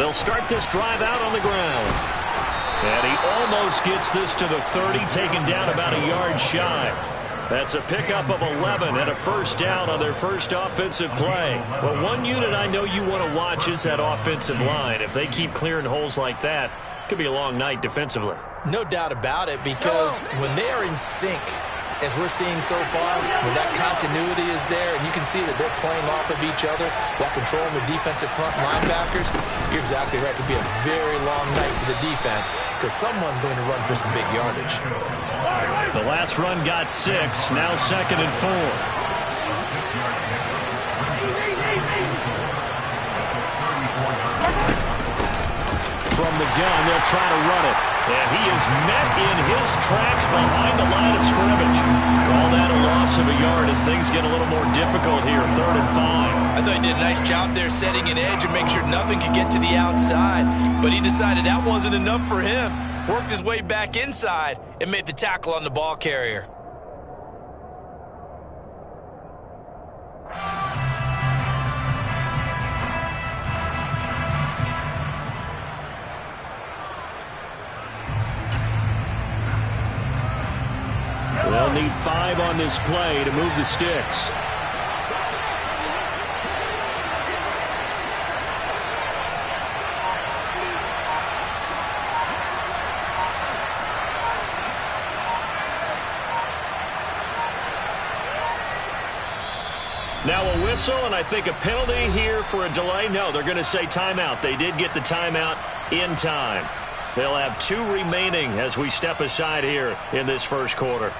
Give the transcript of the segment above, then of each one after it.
They'll start this drive out on the ground. And he almost gets this to the 30, taken down about a yard shy. That's a pickup of 11 and a first down on their first offensive play. Well, one unit I know you want to watch is that offensive line. If they keep clearing holes like that, it could be a long night defensively. No doubt about it, because when they are in sync, as we're seeing so far, when that continuity is there and you can see that they're playing off of each other while controlling the defensive front linebackers, you're exactly right. It could be a very long night for the defense because someone's going to run for some big yardage. The last run got 6, now 2nd and 4. From the gun, they'll try to run it. And he is met in his tracks behind the line of scrimmage. Call that a loss of a yard, and things get a little more difficult here, 3rd and 5. I thought he did a nice job there setting an edge and making sure nothing could get to the outside. But he decided that wasn't enough for him. Worked his way back inside and made the tackle on the ball carrier. They'll need 5 on this play to move the sticks. Now a whistle, and I think a penalty here for a delay. No, they're going to say timeout. They did get the timeout in time. They'll have 2 remaining as we step aside here in this first quarter.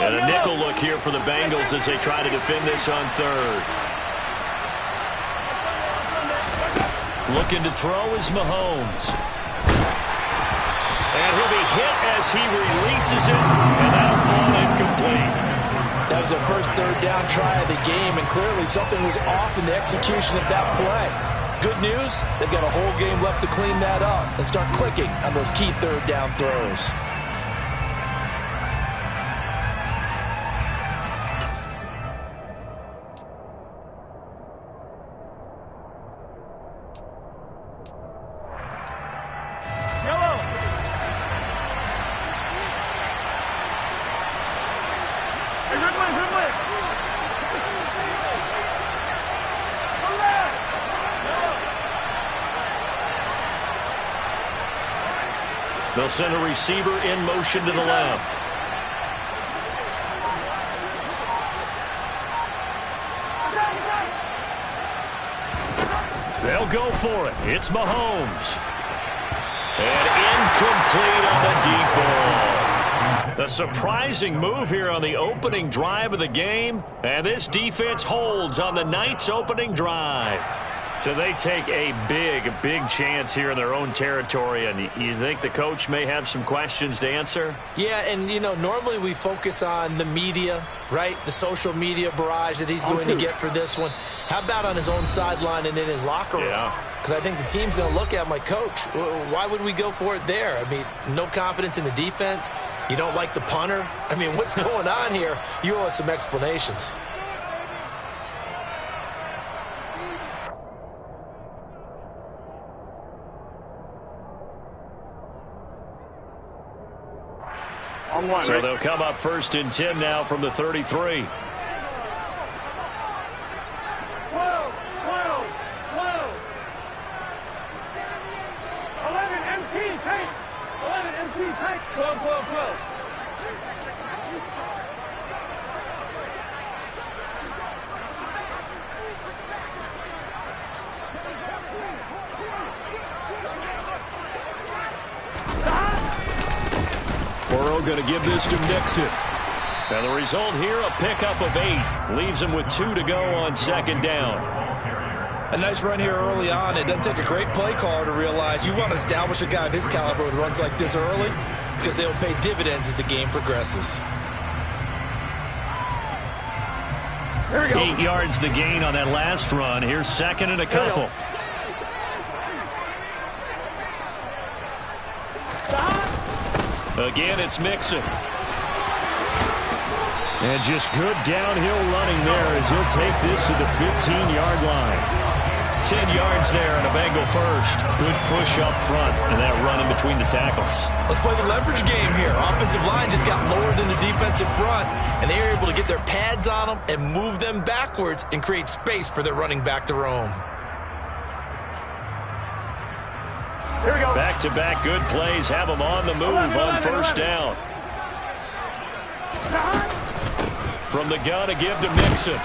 And a nickel look here for the Bengals as they try to defend this on 3rd. Looking to throw is Mahomes. And he'll be hit as he releases it, and that'll fall incomplete. That was their first 3rd down try of the game, and clearly something was off in the execution of that play. Good news, they've got a whole game left to clean that up and start clicking on those key 3rd down throws. They'll send a receiver in motion to the left. They'll go for it. It's Mahomes. And incomplete on the deep ball. A surprising move here on the opening drive of the game. And this defense holds on the night's opening drive. So they take a big chance here in their own territory, and you think the coach may have some questions to answer? Yeah, and, you know, normally we focus on the media, right? The social media barrage that he's going to get for this one. How about on his own sideline and in his locker room? Yeah. Because I think the team's going to look at him like, Coach, why would we go for it there? I mean, no confidence in the defense. You don't like the punter? I mean, what's going on here? You owe us some explanations. So they'll come up 1st and 10 now from the 33. Burrow going to give this to Mixon. And the result here, a pickup of 8. Leaves him with 2 to go on second down. A nice run here early on. It doesn't take a great play caller to realize you want to establish a guy of his caliber with runs like this early because they'll pay dividends as the game progresses. Here we go. 8 yards the gain on that last run. Here's second and a couple. Again, it's Mixon. And just good downhill running there as he'll take this to the 15-yard line. 10 yards there and a Bengal first. Good push up front and that run in between the tackles. Let's play the leverage game here. Offensive line just got lower than the defensive front, and they were able to get their pads on them and move them backwards and create space for their running back to roam. Here we go. Back-to-back good plays have them on the move on first down. From the gun, a give to Mixon.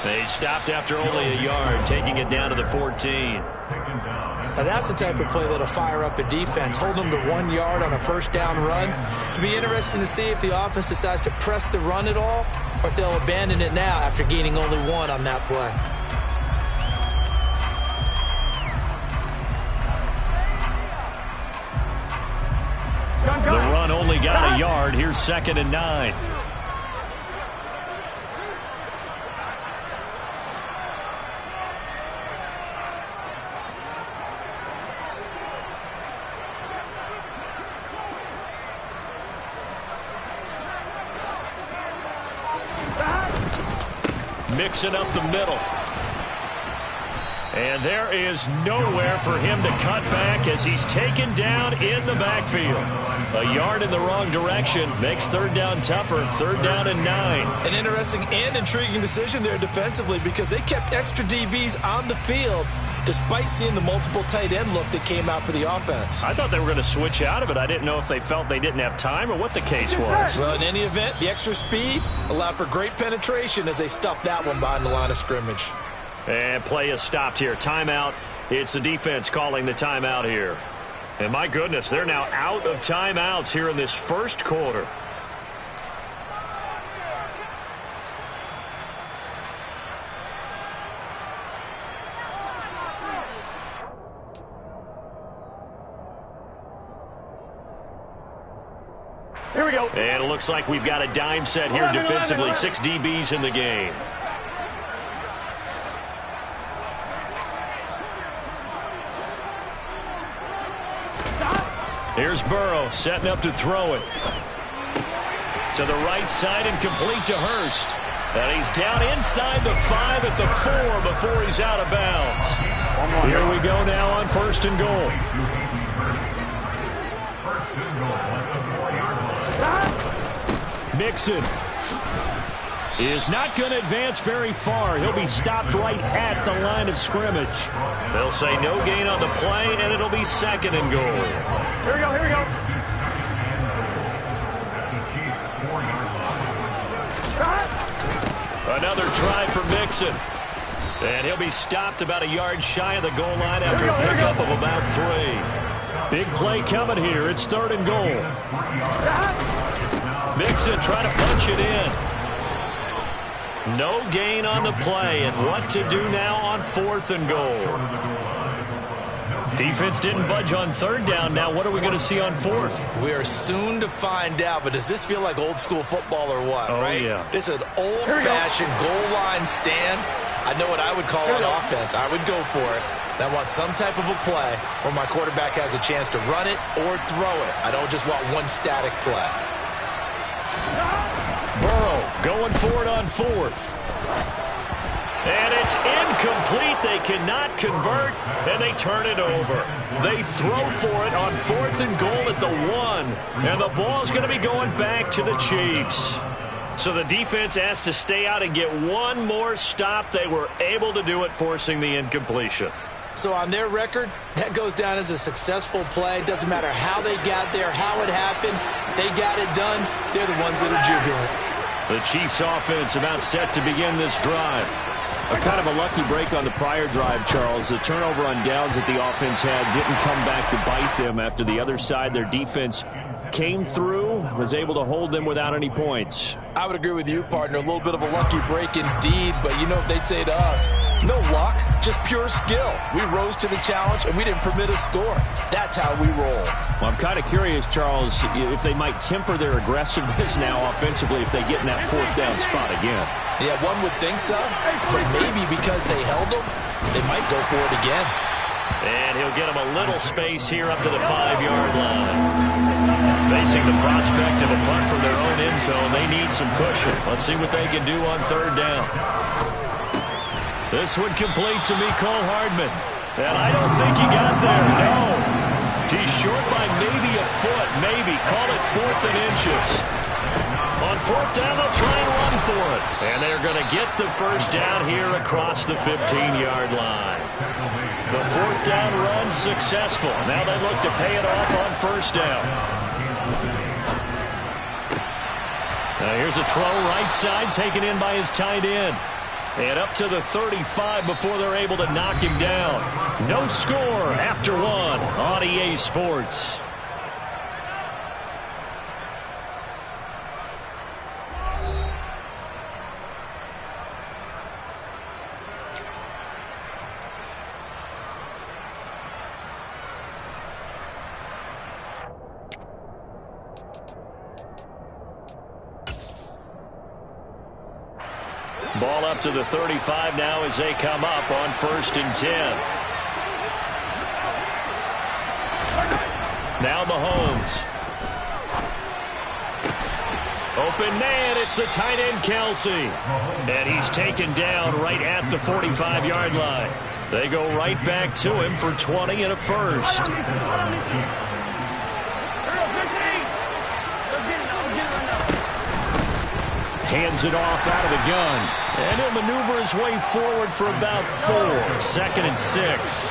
They stopped after only a yard, taking it down to the 14. Now that's the type of play that'll fire up a defense. Hold them to 1 yard on a first down run. It'll be interesting to see if the offense decides to press the run at all or if they'll abandon it now after gaining only 1 on that play. The run only got a yard. Here's second and 9. Mixing up the middle. And there is nowhere for him to cut back as he's taken down in the backfield. A yard in the wrong direction makes third down tougher. Third down and 9. An interesting and intriguing decision there defensively because they kept extra DBs on the field despite seeing the multiple tight end look that came out for the offense. I thought they were going to switch out of it. I didn't know if they felt they didn't have time or what the case was. Well, in any event, the extra speed allowed for great penetration as they stuffed that one behind the line of scrimmage. And play is stopped here. Timeout. It's the defense calling the timeout here. And my goodness, they're now out of timeouts here in this first quarter. Here we go. And it looks like we've got a dime set here defensively. 6 DBs in the game. Here's Burrow setting up to throw it. To the right side and complete to Hurst. And he's down inside the 5 at the 4 before he's out of bounds. Here we go now on first and goal. Mixon is not going to advance very far. He'll be stopped right at the line of scrimmage. They'll say no gain on the play, and it'll be second and goal. Here we go, here we go. Another try for Mixon. And he'll be stopped about a yard shy of the goal line after a pickup of about 3. Big play coming here. It's third and goal. Mixon trying to punch it in. No gain on the play, and what to do now on fourth and goal. Defense didn't budge on third down. Now what are we going to see on fourth? We are soon to find out, but does this feel like old school football or what, right? Yeah. This is an old-fashioned goal line stand. I know what I would call on offense. I would go for it. And I want some type of a play where my quarterback has a chance to run it or throw it. I don't just want one static play. Burrow going for it on fourth. And it's incomplete. They cannot convert, and they turn it over. They throw for it on fourth and goal at the 1, and the ball's going to be going back to the Chiefs. So the defense has to stay out and get one more stop. They were able to do it, forcing the incompletion. So on their record, that goes down as a successful play. Doesn't matter how they got there, how it happened. They got it done. They're the ones that are jubilant. The Chiefs offense about set to begin this drive. A kind of a lucky break on the prior drive, Charles. The turnover on downs that the offense had didn't come back to bite them after the other side. Their defense came through, was able to hold them without any points. I would agree with you, partner. A little bit of a lucky break indeed, but you know what they'd say to us? No luck, just pure skill. We rose to the challenge, and we didn't permit a score. That's how we roll. Well, I'm kind of curious, Charles, if they might temper their aggressiveness now offensively if they get in that fourth down spot again. Yeah, one would think so, but maybe because they held them, they might go for it again. And he'll get them a little space here up to the 5-yard line. Facing the prospect of a punt from their own end zone, they need some cushion. Let's see what they can do on third down. This one complete to Mecole Hardman. And I don't think he got there, no. He's short by maybe a foot, maybe. Call it 4th and inches. On fourth down, they'll try and run for it. And they're going to get the first down here across the 15-yard line. The fourth down run successful. Now they look to pay it off on first down. Now here's a throw right side taken in by his tight end. And up to the 35 before they're able to knock him down. No score after one on EA Sports. Ball up to the 35 now as they come up on 1st and 10. Now Mahomes. Open man, it's the tight end Kelsey. And he's taken down right at the 45-yard line. They go right back to him for 20 and a first. Hands it off out of the gun. And he'll maneuver his way forward for about 4. 2nd and 6.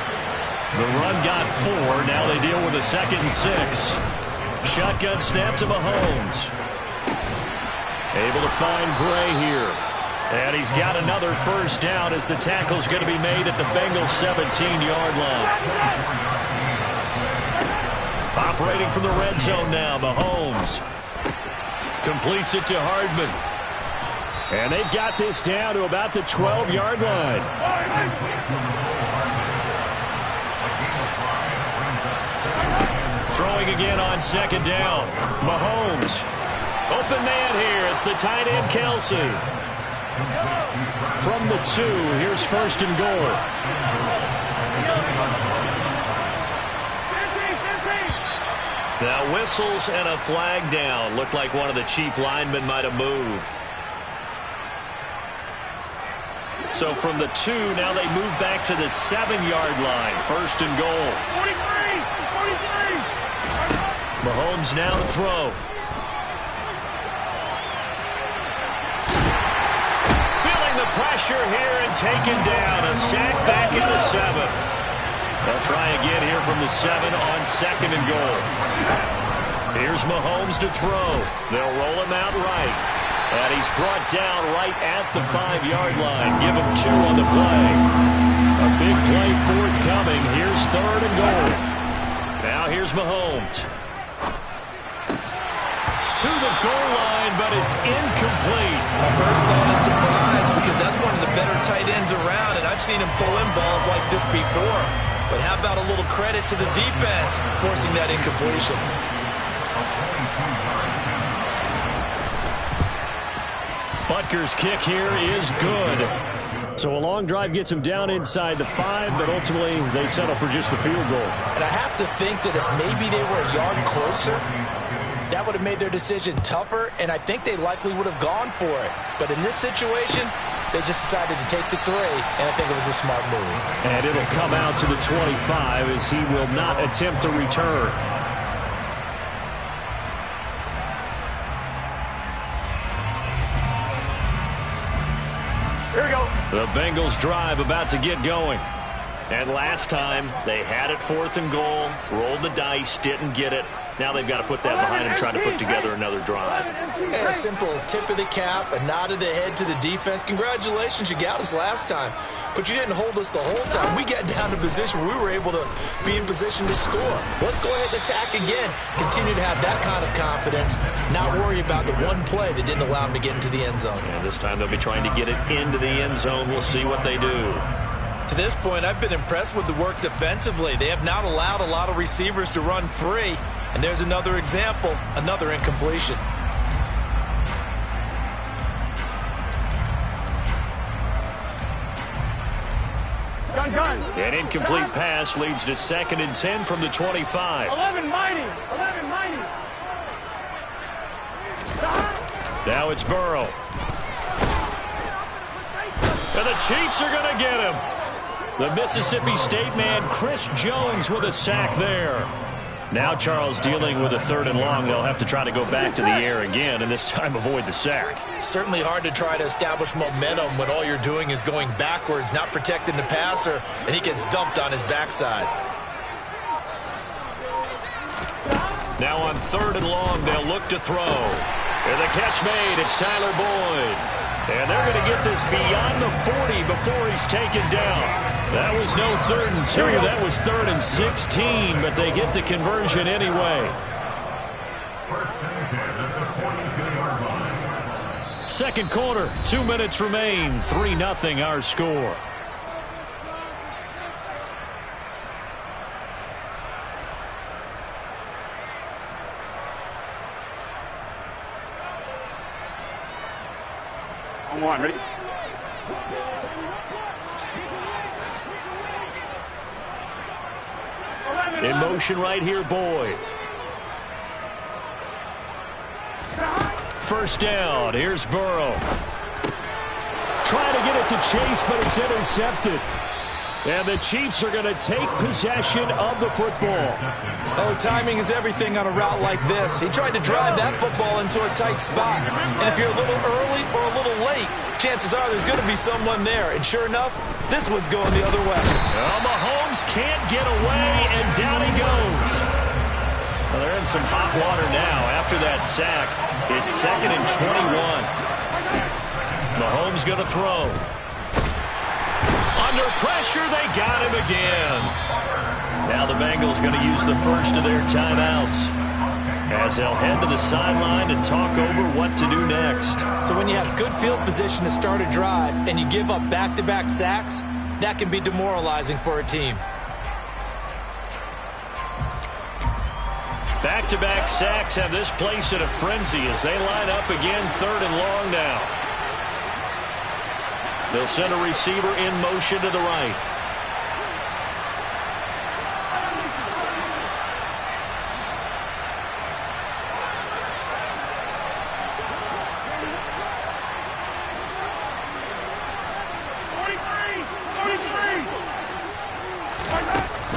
The run got 4. Now they deal with a 2nd and 6. Shotgun snap to Mahomes. Able to find Gray here. And he's got another first down as the tackle's going to be made at the Bengals 17-yard line. Operating from the red zone now, Mahomes. Completes it to Hardman. And they've got this down to about the 12-yard line. Throwing again on 2nd down. Mahomes. Open man here. It's the tight end Kelsey. From the 2, here's 1st and goal. Now whistles and a flag down. Looked like one of the chief linemen might have moved. So from the 2, now they move back to the 7-yard line. 1st and goal. 43. Mahomes now to throw. Feeling the pressure here and taken down. A sack back at the 7. They'll try again here from the 7 on 2nd and goal. Here's Mahomes to throw. They'll roll him out right. And he's brought down right at the 5-yard line. Give him 2 on the play. A big play forthcoming. Here's 3rd and goal. Now here's Mahomes. To the goal line, but it's incomplete. My first thought is surprise because that's one of the better tight ends around, and I've seen him pull in balls like this before. But how about a little credit to the defense forcing that incompletion? Butker's kick here is good. So a long drive gets him down inside the 5, but ultimately they settle for just the field goal. And I have to think that if maybe they were a yard closer, that would have made their decision tougher, and I think they likely would have gone for it. But in this situation, they just decided to take the 3, and I think it was a smart move. And it'll come out to the 25 as he will not attempt to return. Here we go. The Bengals drive about to get going. And last time, they had it 4th and goal, rolled the dice, didn't get it. Now they've got to put that behind them, try to put together another drive. And a simple tip of the cap, a nod of the head to the defense. Congratulations, you got us last time. But you didn't hold us the whole time. We got down to position where we were able to be in position to score. Let's go ahead and attack again. Continue to have that kind of confidence, not worry about the one play that didn't allow them to get into the end zone. And this time they'll be trying to get it into the end zone. We'll see what they do. To this point, I've been impressed with the work defensively. They have not allowed a lot of receivers to run free. And there's another example, another incompletion. An incomplete pass leads to 2nd and 10 from the 25. 11 mighty. Now it's Burrow. And the Chiefs are going to get him. The Mississippi State man, Chris Jones, with a sack there. Now Charles dealing with a 3rd and long. They'll have to try to go back to the air again, and this time avoid the sack. Certainly hard to try to establish momentum when all you're doing is going backwards, not protecting the passer, and he gets dumped on his backside. Now on 3rd and long, they'll look to throw. And the catch made. It's Tyler Boyd. And they're going to get this beyond the 40 before he's taken down. That was no 3rd and 2. That was 3rd and 16, but they get the conversion anyway. 2nd quarter, 2 minutes remain. 3-0 our score. Come on, ready? In motion right here, Boyd. 1st down. Here's Burrow. Trying to get it to Chase, but it's intercepted. And the Chiefs are going to take possession of the football. Oh, timing is everything on a route like this. He tried to drive that football into a tight spot. And if you're a little early or a little late, chances are there's going to be someone there. And sure enough, this one's going the other way. Well, Mahomes can't get away, and down he goes. Well, they're in some hot water now. After that sack, it's 2nd and 21. Mahomes going to throw. Under pressure, they got him again. Now the Bengals going to use the first of their timeouts as they'll head to the sideline and talk over what to do next. So when you have good field position to start a drive and you give up back-to-back sacks, that can be demoralizing for a team. Back-to-back sacks have this place in a frenzy as they line up again 3rd and long now. They'll send a receiver in motion to the right.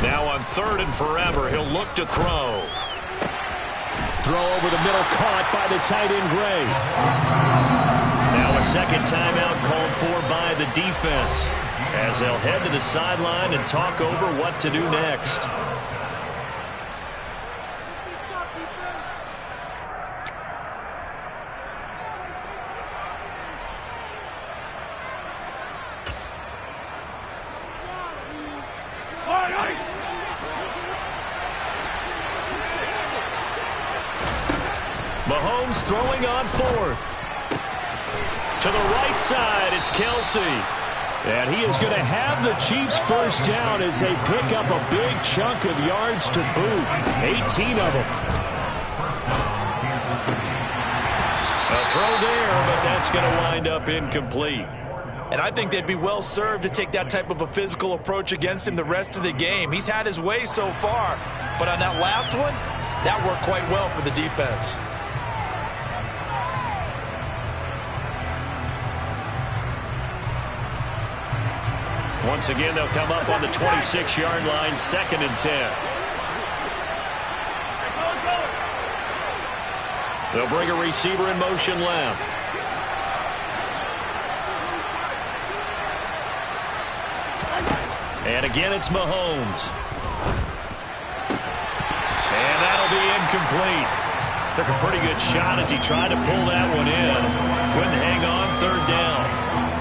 Now on 3rd and forever, he'll look to throw. Throw over the middle, caught by the tight end Gray. Now a 2nd timeout called for by the defense as they'll head to the sideline and talk over what to do next. Mahomes throwing on 4th. To the right side, it's Kelsey. And he is going to have the Chiefs first down as they pick up a big chunk of yards to boot. 18 of them. A throw there, but that's going to wind up incomplete. And I think they'd be well served to take that type of a physical approach against him the rest of the game. He's had his way so far, but on that last one, that worked quite well for the defense. Once again, they'll come up on the 26-yard line, 2nd and 10. They'll bring a receiver in motion left. And again, it's Mahomes. And that'll be incomplete. Took a pretty good shot as he tried to pull that one in. Couldn't hang on, third down.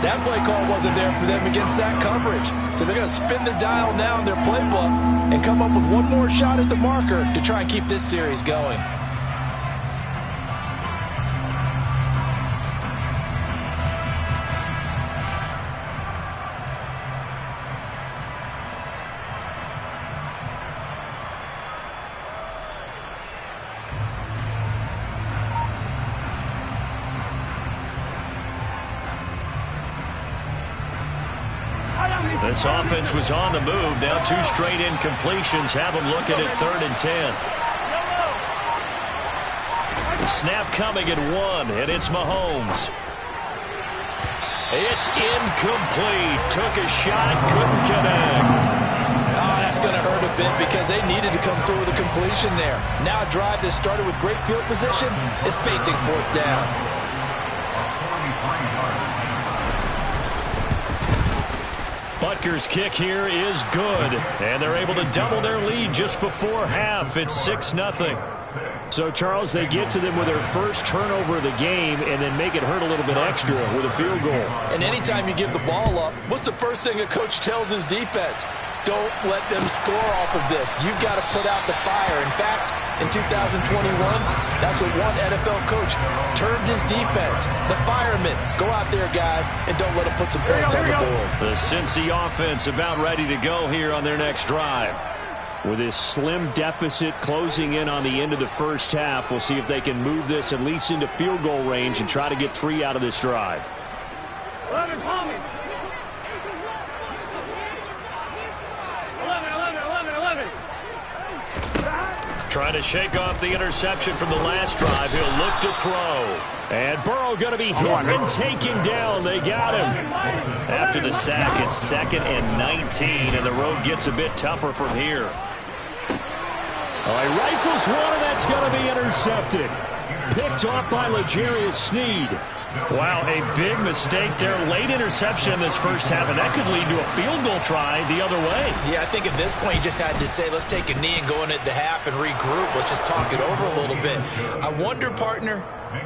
That play call wasn't there for them against that coverage. So they're going to spin the dial now in their playbook and come up with one more shot at the marker to try and keep this series going. This offense was on the move. Now 2 straight incompletions have them looking at 3rd and 10. The snap coming at 1, and it's Mahomes. It's incomplete. Took a shot, couldn't connect. Oh, that's going to hurt a bit because they needed to come through with a completion there. Now a drive that started with great field position is facing 4th down. Butker's kick here is good, and they're able to double their lead just before half. It's 6-0. So, Charles, they get to them with their first turnover of the game and then make it hurt a little bit extra with a field goal. And anytime you give the ball up, what's the first thing a coach tells his defense? Don't let them score off of this. You've got to put out the fire. In fact, in 2021, that's what one NFL coach termed his defense. The firemen. Go out there, guys, and don't let them put some points on the board. The Cincy offense about ready to go here on their next drive. With this slim deficit closing in on the end of the first half, we'll see if they can move this at least into field goal range and try to get 3 out of this drive. 11, call me. 11. Trying to shake off the interception from the last drive. He'll look to throw. And Burrow going to be hit and taken down. They got him. After the sack, it's 2nd and 19, and the road gets a bit tougher from here. All right, rifles one, and that's going to be intercepted. Picked off by L'Jarius Sneed. Wow, a big mistake there. Late interception in this first half, and that could lead to a field goal try the other way. Yeah, I think at this point you just had to say, let's take a knee and go in at the half and regroup. Let's just talk it over a little bit. I wonder, partner,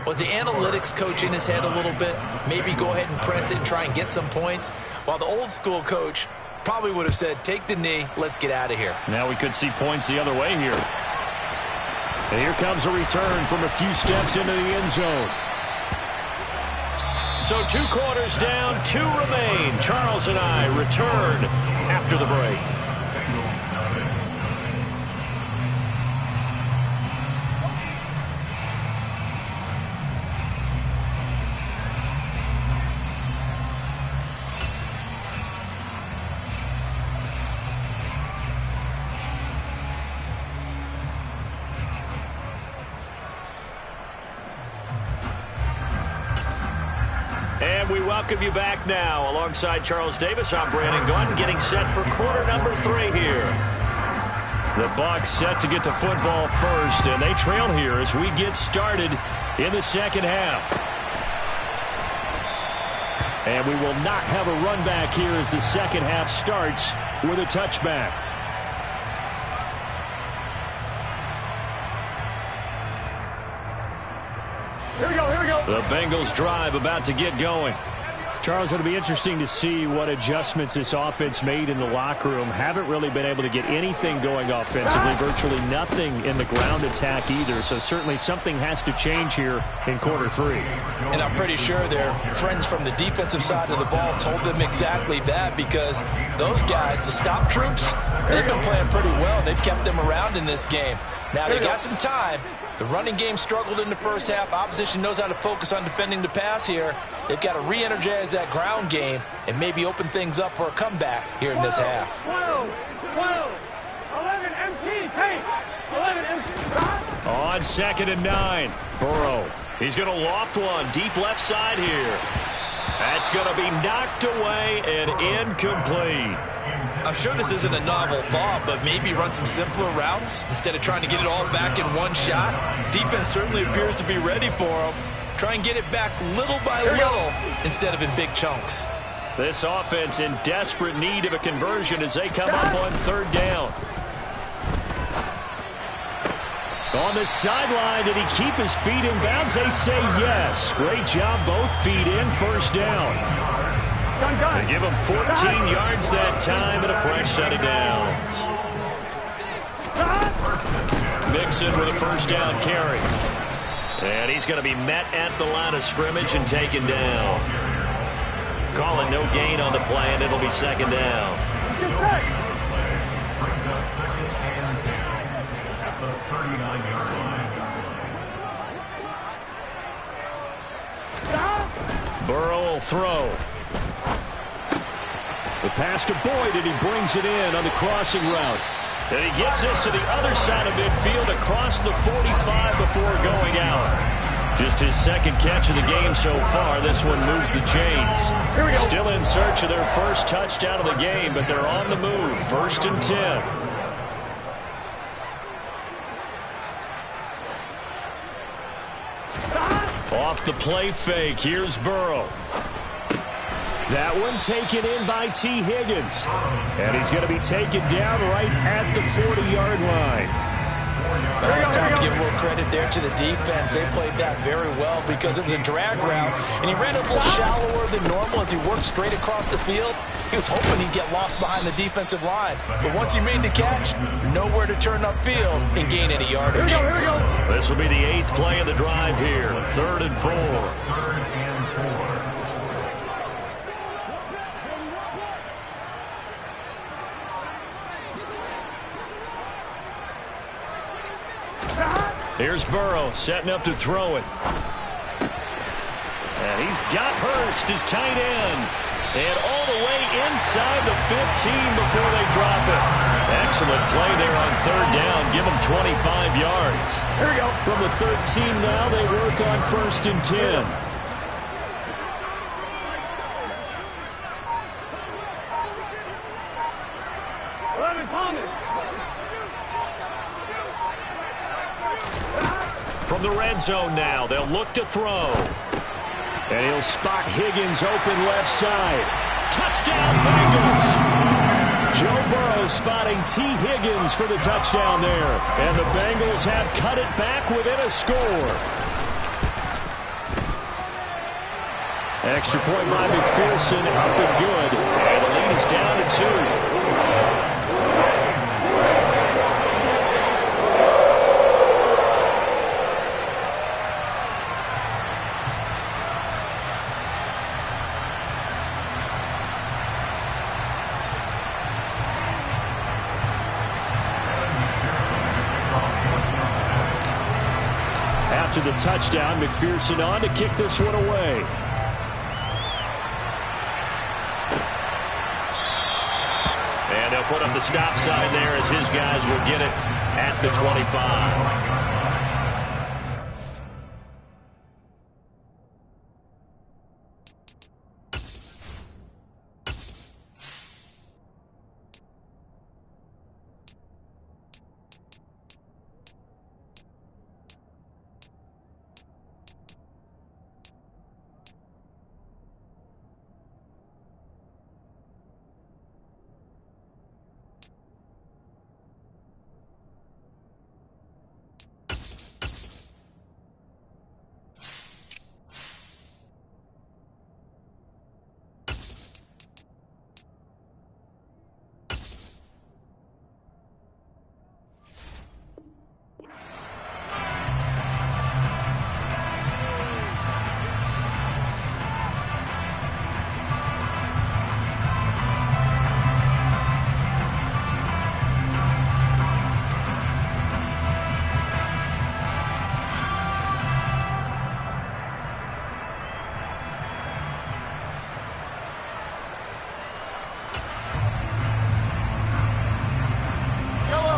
was the analytics coach in his head a little bit? Maybe go ahead and press it and try and get some points? While the old school coach probably would have said, take the knee, let's get out of here. Now we could see points the other way here. And here comes a return from a few steps into the end zone. So 2 quarters down, 2 remain. Charles and I return after the break. And we welcome you back now. Alongside Charles Davis, I'm Brandon Gunn, getting set for quarter number 3 here. The Bucs set to get the football first, and they trail here as we get started in the second half. And we will not have a run back here as the second half starts with a touchback. Here we go. The Bengals drive about to get going. Charles, it'll be interesting to see what adjustments this offense made in the locker room. Haven't really been able to get anything going offensively, virtually nothing in the ground attack either. So certainly something has to change here in quarter 3. And I'm pretty sure their friends from the defensive side of the ball told them exactly that, because those guys, the stop troops, they've been playing pretty well. They've kept them around in this game. Now they got some time. The running game struggled in the first half. Opposition knows how to focus on defending the pass here. They've got to re-energize that ground game and maybe open things up for a comeback here in this half. 12, 11 MT, hey, 11 MT. On 2nd and 9, Burrow. He's going to loft one deep left side here. That's going to be knocked away and incomplete. I'm sure this isn't a novel thought, but maybe run some simpler routes instead of trying to get it all back in one shot. Defense certainly appears to be ready for him. Try and get it back little by little instead of in big chunks. This offense in desperate need of a conversion as they come up on third down. On the sideline, did he keep his feet in bounds? They say yes. Great job, both feet in, first down. They give him 14 yards that time and a fresh set of downs. Mixon with a first down carry. And he's going to be met at the line of scrimmage and taken down. Calling no gain on the play, and it'll be second down. Burrow will throw. The pass to Boyd, and he brings it in on the crossing route. And he gets this to the other side of midfield across the 45 before going out. Just his second catch of the game so far. This one moves the chains. Still in search of their first touchdown of the game, but they're on the move. First and 10. Off the play fake. Here's Burrow. That one taken in by T. Higgins. And he's going to be taken down right at the 40-yard line. It's time to give a little credit there to the defense. They played that very well because it was a drag route, and he ran a little shallower than normal as he worked straight across the field. He was hoping he'd get lost behind the defensive line. But once he made the catch, nowhere to turn upfield and gain any yardage. This will be the 8th play of the drive here. 3rd and 4. Here's Burrow setting up to throw it. And he's got Hurst, his tight end. And all the way inside the 15 before they drop it. Excellent play there on third down. Give them 25 yards. Here we go. From the 13 now, they work on 1st and 10. From the red zone now, they'll look to throw. And he'll spot Higgins open left side. Touchdown, Bengals! Joe Burrow spotting T. Higgins for the touchdown there. And the Bengals have cut it back within a score. Extra point by McPherson, up and good. And the lead is down to 2. After the touchdown, McPherson on to kick this one away. And they'll put up the stop sign there as his guys will get it at the 25.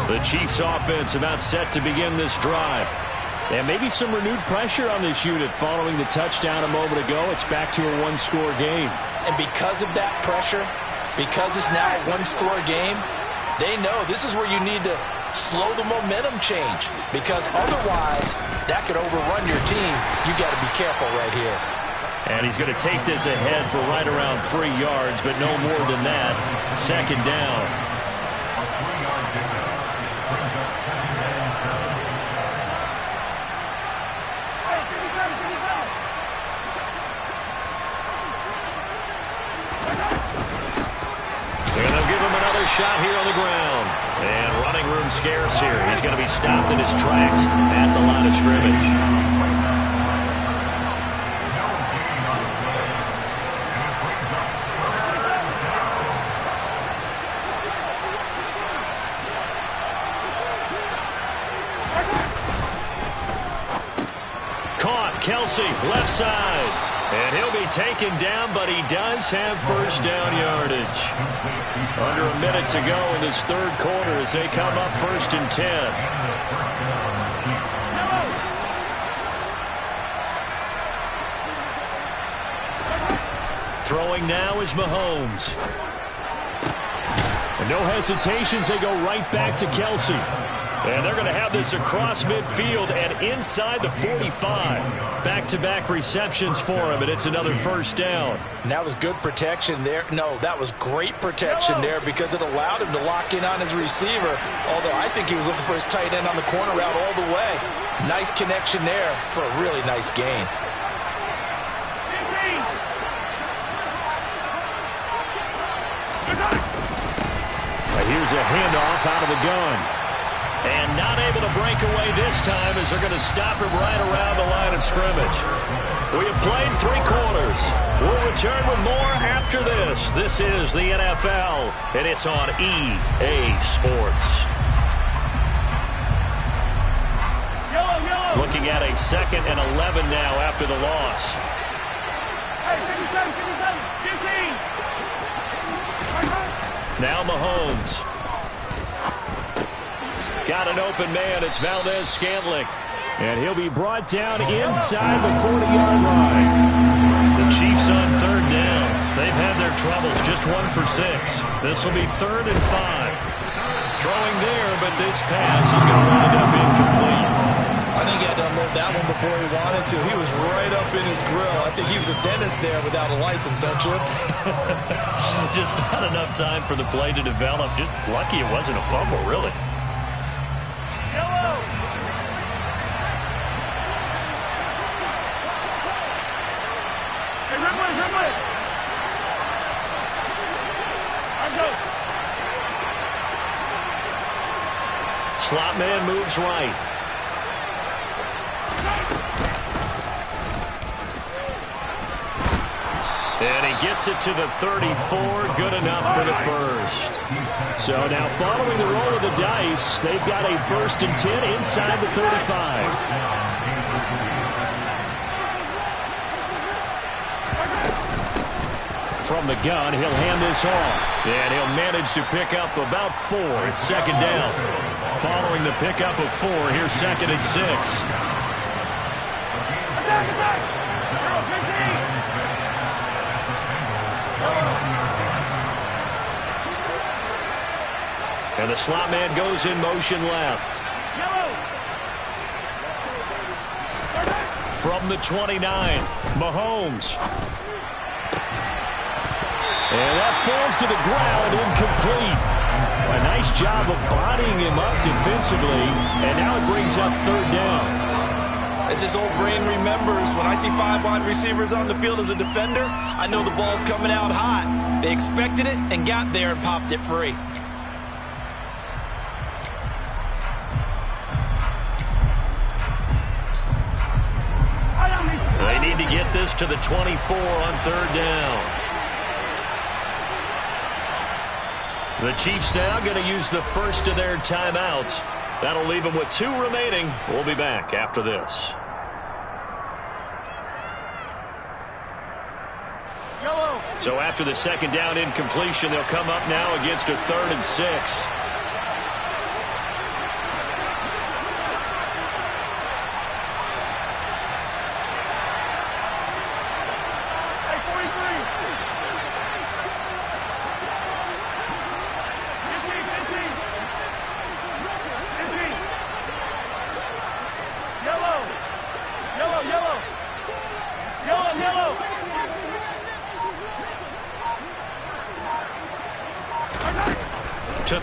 The Chiefs offense about set to begin this drive. And maybe some renewed pressure on this unit following the touchdown a moment ago. It's back to a one-score game. And because of that pressure, because it's now a one-score game, they know this is where you need to slow the momentum change. Because otherwise, that could overrun your team. You got to be careful right here. And he's going to take this ahead for right around 3 yards, but no more than that. Second down. Shot here on the ground. And running room scarce here. He's going to be stopped in his tracks at the line of scrimmage. Caught. Kelsey, left side. And he'll be taken down, but he does have first down yardage. Under a minute to go in this third quarter as they come up 1st and 10. Throwing now is Mahomes. And no hesitations, they go right back to Kelsey. And they're going to have this across midfield and inside the 45. Back-to-back receptions for him, and it's another first down. And that was good protection there. No, that was great protection there because it allowed him to lock in on his receiver, although I think he was looking for his tight end on the corner route all the way. Nice connection there for a really nice gain. Here's a handoff out of the gun. And not able to break away this time as they're going to stop him right around the line of scrimmage. We have played 3 quarters. We'll return with more after this. This is the NFL, and it's on EA Sports. Looking at a 2nd and 11 now after the loss. Now Mahomes. Got an open man. It's Valdez-Scantling. And he'll be brought down inside the 40-yard line. The Chiefs on 3rd down. They've had their troubles. Just 1 for 6. This will be 3rd and 5. Throwing there, but this pass is going to wind up incomplete. I think he had to unload that one before he wanted to. He was right up in his grill. I think he was a dentist there without a license, don't you? Just not enough time for the play to develop. Just lucky it wasn't a fumble, really. Slot man moves right. And he gets it to the 34. Good enough for the first. So now following the roll of the dice, they've got a 1st and 10 inside the 35. From the gun, he'll hand this off. And he'll manage to pick up about 4. It's 2nd down. Following the pickup of 4, here's 2nd and 6. And the slot man goes in motion left. From the 29, Mahomes. And that falls to the ground, incomplete. A nice job of bodying him up defensively, and now it brings up 3rd down. As his old brain remembers, when I see 5 wide receivers on the field as a defender, I know the ball's coming out hot. They expected it and got there and popped it free. They need to get this to the 24 on 3rd down. The Chiefs now going to use the first of their timeouts. That'll leave them with 2 remaining. We'll be back after this. So after the 2nd down incompletion, they'll come up now against a 3rd and 6. Yellow.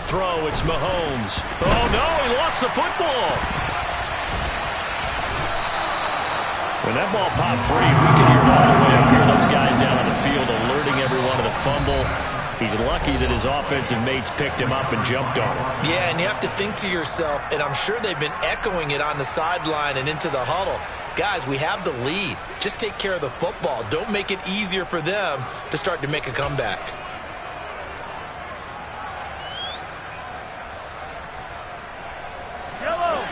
throw. It's Mahomes. Oh, no, he lost the football. When that ball popped free, we could hear it all the way up here. Those guys down on the field alerting everyone of the fumble. He's lucky that his offensive mates picked him up and jumped on him. Yeah, and you have to think to yourself, and I'm sure they've been echoing it on the sideline and into the huddle. Guys, we have the lead. Just take care of the football. Don't make it easier for them to start to make a comeback. Yellow.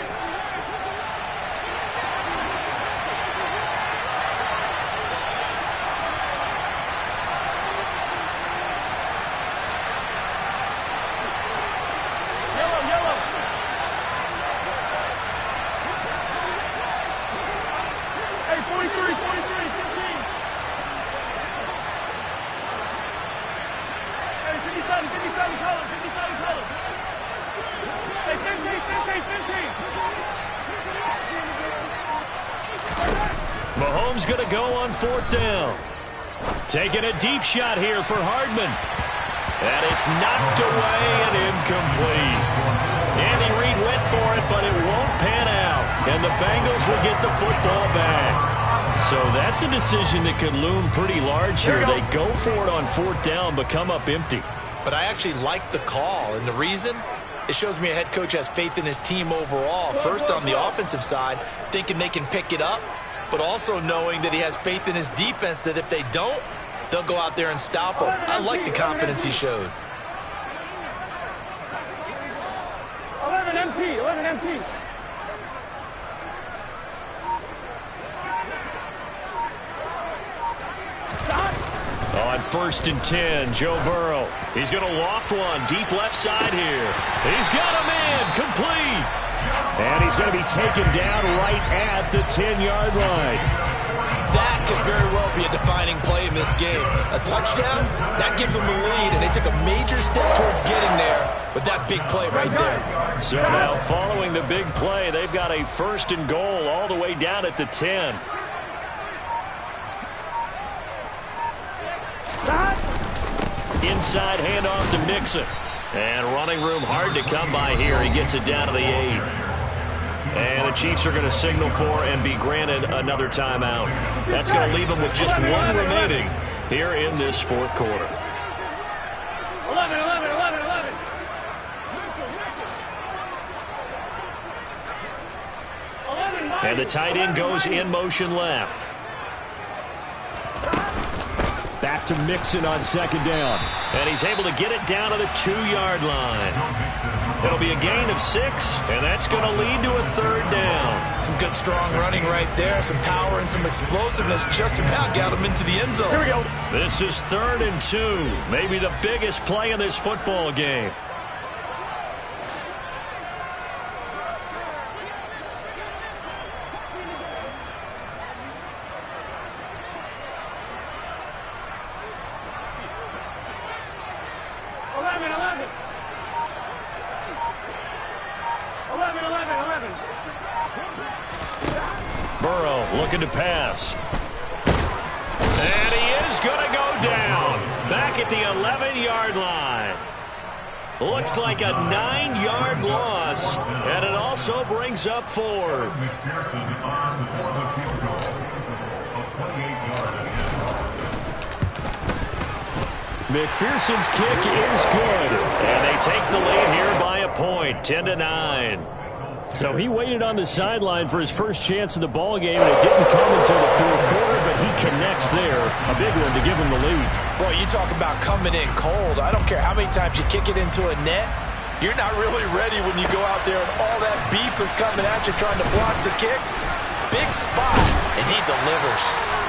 Hey, 43, 15. Hey, 57 colors, 57 colors. Hey, 15. Mahomes going to go on 4th down. Taking a deep shot here for Hardman. And it's knocked away and incomplete. Andy Reid went for it, but it won't pan out. And the Bengals will get the football back. So that's a decision that could loom pretty large here. They go for it on 4th down, but come up empty. But I actually like the call, and the reason? It shows me a head coach has faith in his team overall. First, on the offensive side, thinking they can pick it up, but also knowing that he has faith in his defense that if they don't, they'll go out there and stop him. I like the confidence he showed. 11 empty. On 1st and 10, Joe Burrow. He's going to loft one deep left side here. He's got a man complete. And he's going to be taken down right at the 10-yard line. That could very well be a defining play in this game. A touchdown, that gives them the lead, and they took a major step towards getting there with that big play right there. So now following the big play, they've got a 1st and goal all the way down at the 10. Inside handoff to Mixon. And running room hard to come by here. He gets it down to the 8. And the Chiefs are going to signal for and be granted another timeout. That's going to leave them with just one remaining here in this 4th quarter. 11. And the tight end goes in motion left. Back to Mixon on 2nd down. And he's able to get it down to the 2-yard line. It'll be a gain of 6, and that's going to lead to a 3rd down. Some good, strong running right there. Some power and some explosiveness just about got him into the end zone. Here we go. This is 3rd and 2. Maybe the biggest play in this football game. Burrow looking to pass. And he is going to go down. Back at the 11-yard line. Looks like a 9-yard loss. And it also brings up 4th. McPherson's kick is good. And they take the lead here by a point, 10-9. So he waited on the sideline for his first chance in the ball game, and it didn't come until the 4th quarter, but he connects there. A big one to give him the lead. Boy, you talk about coming in cold. I don't care how many times you kick it into a net. You're not really ready when you go out there and all that beef is coming at you trying to block the kick. Big spot, and he delivers.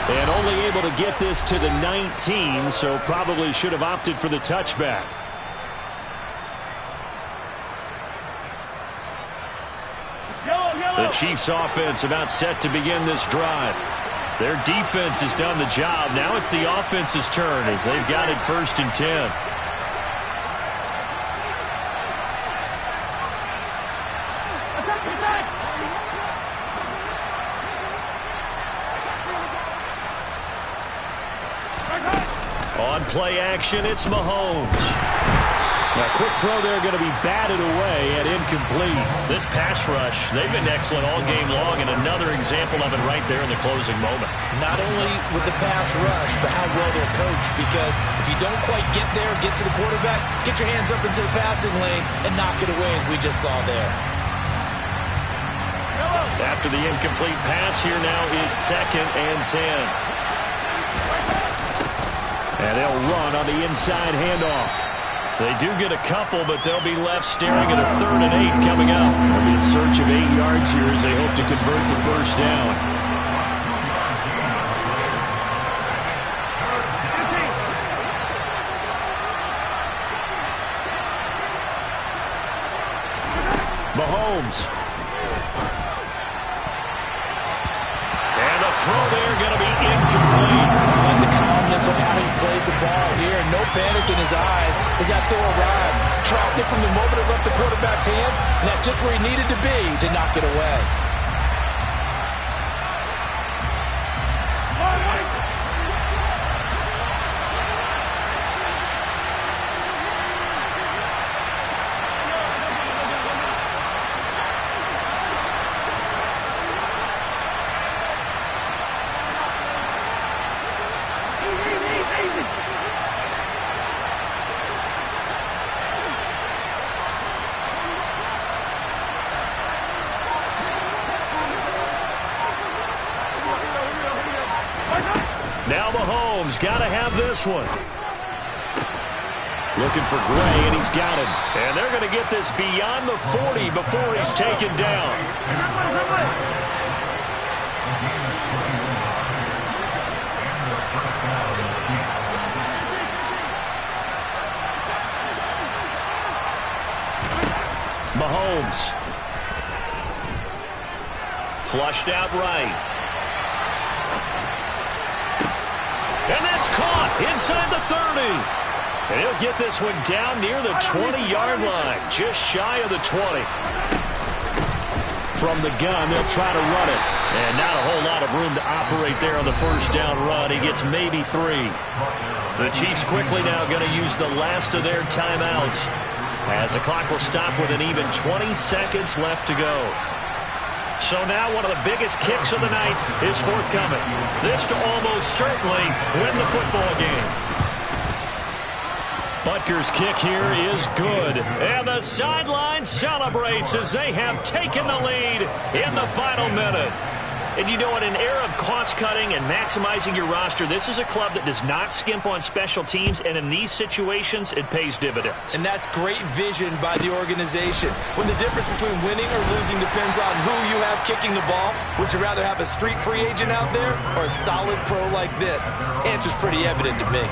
And only able to get this to the 19, so probably should have opted for the touchback. The Chiefs offense about set to begin this drive. Their defense has done the job. Now it's the offense's turn as they've got it 1st and 10. On play action, it's Mahomes. A quick throw there going to be batted away and incomplete. This pass rush, they've been excellent all game long, and another example of it right there in the closing moment. Not only with the pass rush, but how well they're coached, because if you don't quite get there, get to the quarterback, get your hands up into the passing lane and knock it away, as we just saw there. After the incomplete pass, here now is 2nd and 10. And they'll run on the inside handoff. They do get a couple, but they'll be left staring at a 3rd and 8 coming up. They'll be in search of 8 yards here as they hope to convert the first down. Mahomes. And the throw there going to be incomplete. I like the calmness of how he played the ball here. No panic in his eyes as that throw arrived. Trapped it from the moment it left the quarterback's hand, and that's just where he needed to be to knock it away. Now Mahomes got to have this one. Looking for Gray, and he's got him. And they're going to get this beyond the 40 before he's taken down. Mahomes. Flushed out right. And that's caught inside the 30. And he'll get this one down near the 20-yard line, just shy of the 20. From the gun, they'll try to run it. And not a whole lot of room to operate there on the first down run. He gets maybe 3. The Chiefs quickly now going to use the last of their timeouts, as the clock will stop with an even 20 seconds left to go. So now one of the biggest kicks of the night is forthcoming. This to almost certainly win the football game. Butker's kick here is good. And the sideline celebrates as they have taken the lead in the final minute. And you know, in an era of cost-cutting and maximizing your roster, this is a club that does not skimp on special teams, and in these situations, it pays dividends. And that's great vision by the organization. When the difference between winning or losing depends on who you have kicking the ball, would you rather have a street free agent out there or a solid pro like this? Answer's pretty evident to me.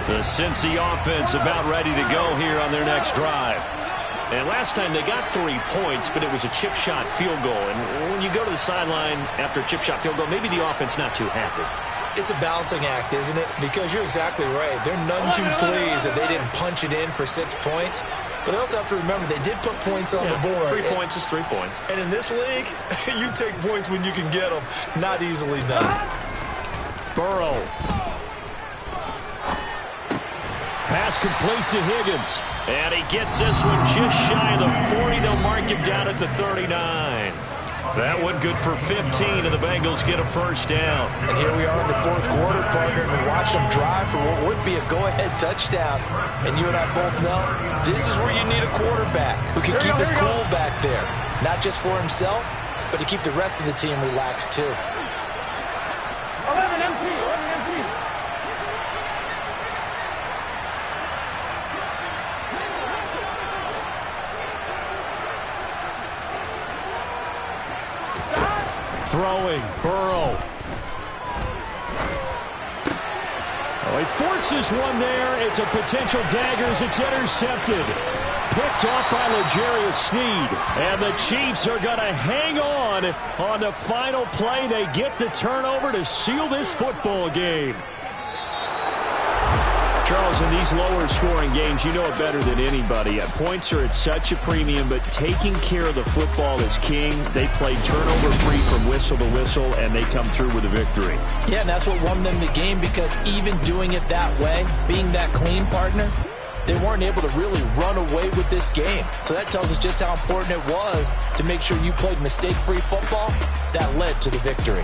The Cincy offense about ready to go here on their next drive. And last time they got 3 points, but it was a chip shot field goal. And when you go to the sideline after a chip shot field goal, maybe the offense not too happy. It's a balancing act, isn't it? Because you're exactly right. They're none too pleased that they didn't punch it in for 6 points. But they also have to remember they did put points on the board. 3 points is 3 points. And in this league, you take points when you can get them. Not easily done. Burrow. Pass complete to Higgins. And he gets this one just shy of the 40. They'll mark him down at the 39. That one good for 15, and the Bengals get a first down. And here we are in the 4th quarter, partner, and we watch them drive for what would be a go-ahead touchdown. And you and I both know this is where you need a quarterback who can keep his cool back there. Not just for himself, but to keep the rest of the team relaxed too. 11 empty, 11 empty. Throwing, Burrow. Oh, he forces one there. It's a potential dagger as it's intercepted. Picked off by L'Jarius Sneed. And the Chiefs are going to hang on the final play. They get the turnover to seal this football game. Charles, in these lower-scoring games, you know it better than anybody. Points are at such a premium, but taking care of the football is king. They played turnover-free from whistle to whistle, and they come through with a victory. Yeah, and that's what won them the game, because even doing it that way, being that clean partner, they weren't able to really run away with this game. So that tells us just how important it was to make sure you played mistake-free football. That led to the victory.